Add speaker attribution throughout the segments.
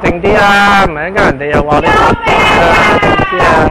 Speaker 1: 冷靜啲啦，唔係一陣間人哋又話你發癲啊，知唔知啊？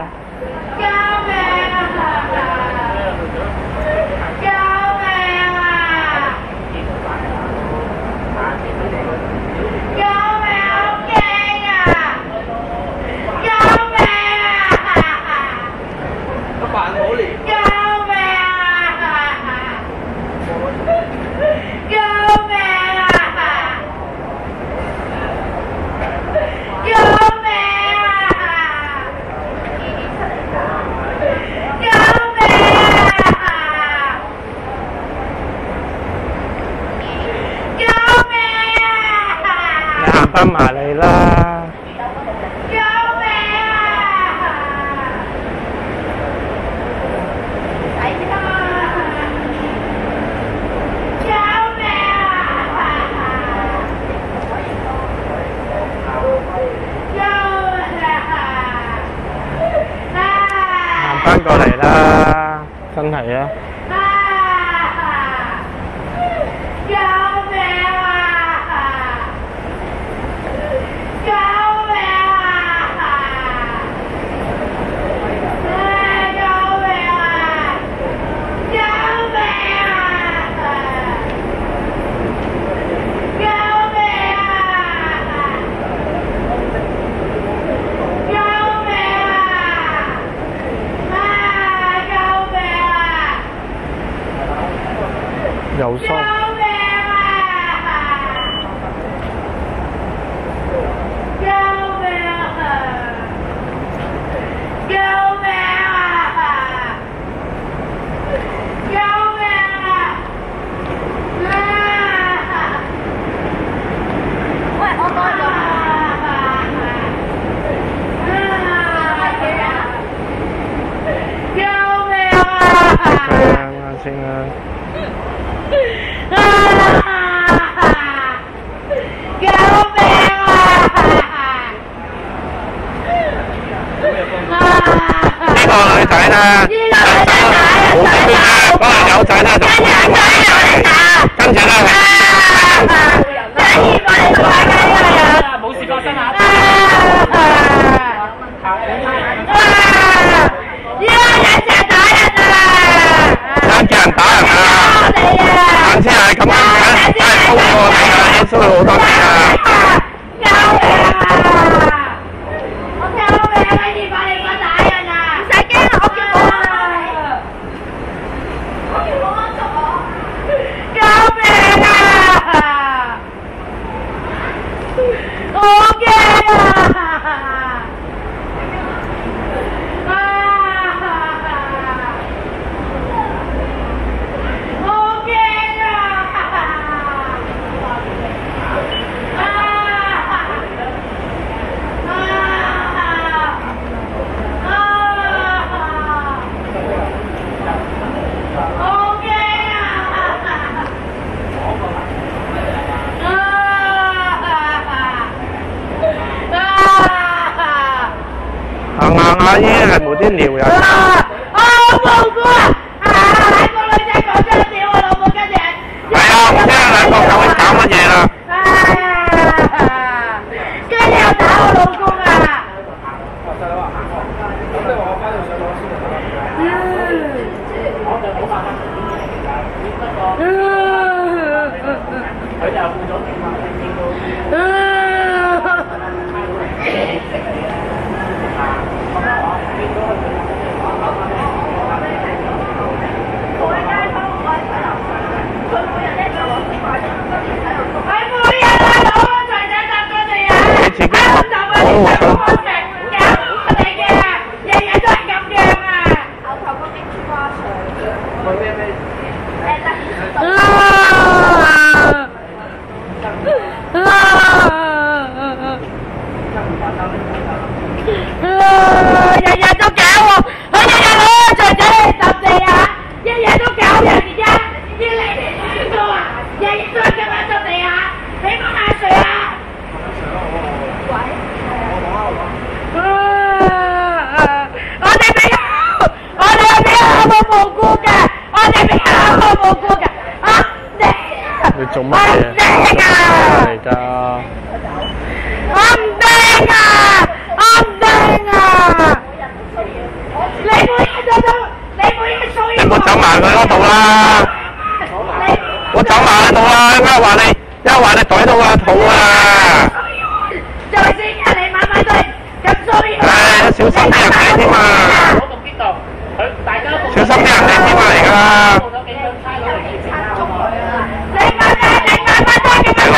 Speaker 1: 翻埋嚟啦！救命啊！哎呀！救命啊！行翻過嚟啦！真係啊！有心。救命啊！救命啊！救命啊！救命啊！喂，我過咗。救命啊！先啊！救命啊！呢個女仔啦，好啲啦，嗰個友仔啦，就跟住啦，冇事發生啊！人叫人打人啊！眼先係咁樣嘅，真係高過你啊！收好多錢啊！救命啊！我救命啊！你快啲打人啊！唔使驚啊！我叫保安，我叫保安捉我！救命啊！我驚啊！阿姨係無端撩人。我無辜啊！個女仔講真屌我老母跟住。係啊，唔知啊，兩個究竟搞乜嘢啦？跟住又打我老公啊！細佬啊，咁你話我翻到上攞先我就冇辦法。佢就換咗警嘛，你做乜嘢？嚟㗎！我唔得。陣間話你，一話你袋到個肚啊！
Speaker 2: 再先啊！你慢慢對，咁所以
Speaker 1: 唉，小心啲人嚟添啊！小心啲人嚟添啊！而家。
Speaker 2: 你慢慢對，你個人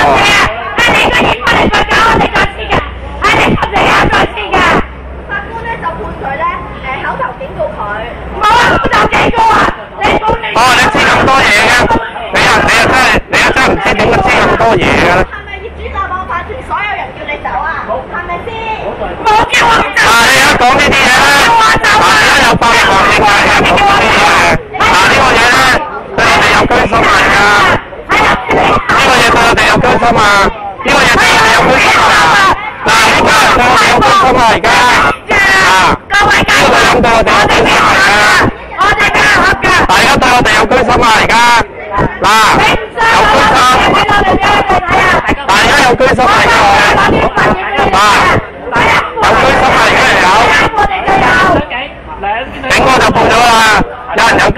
Speaker 2: 係你個英文嚟個搞我哋個先㗎，係你同你啱個先㗎。法官咧就判佢咧口頭警告佢，冇口頭警告啊！你冇理。
Speaker 1: 哦，你知咁多嘢嘅，你真係唔知點解知咁多嘢嘅咧？
Speaker 2: 係咪業主立案法團所有人叫你走啊？係咪先？冇叫我走。
Speaker 1: 你而家講呢啲嘢咧，而家有法律效應㗎，講呢啲嘢。呢個嘢咧，對我哋有居心嚟㗎。呢個嘢對我哋有居心啊！呢個嘢對我哋有居心啊！嗱，而家對我哋有居心啊！而家呢個人對我哋有居心嚟㗎。
Speaker 2: 我哋嘅合㗎。
Speaker 1: 大家對我哋有居心啊！而家嗱，有居心，大家有居心嚟㗎。有居心啊！而家有。警我就報咗啦，有人有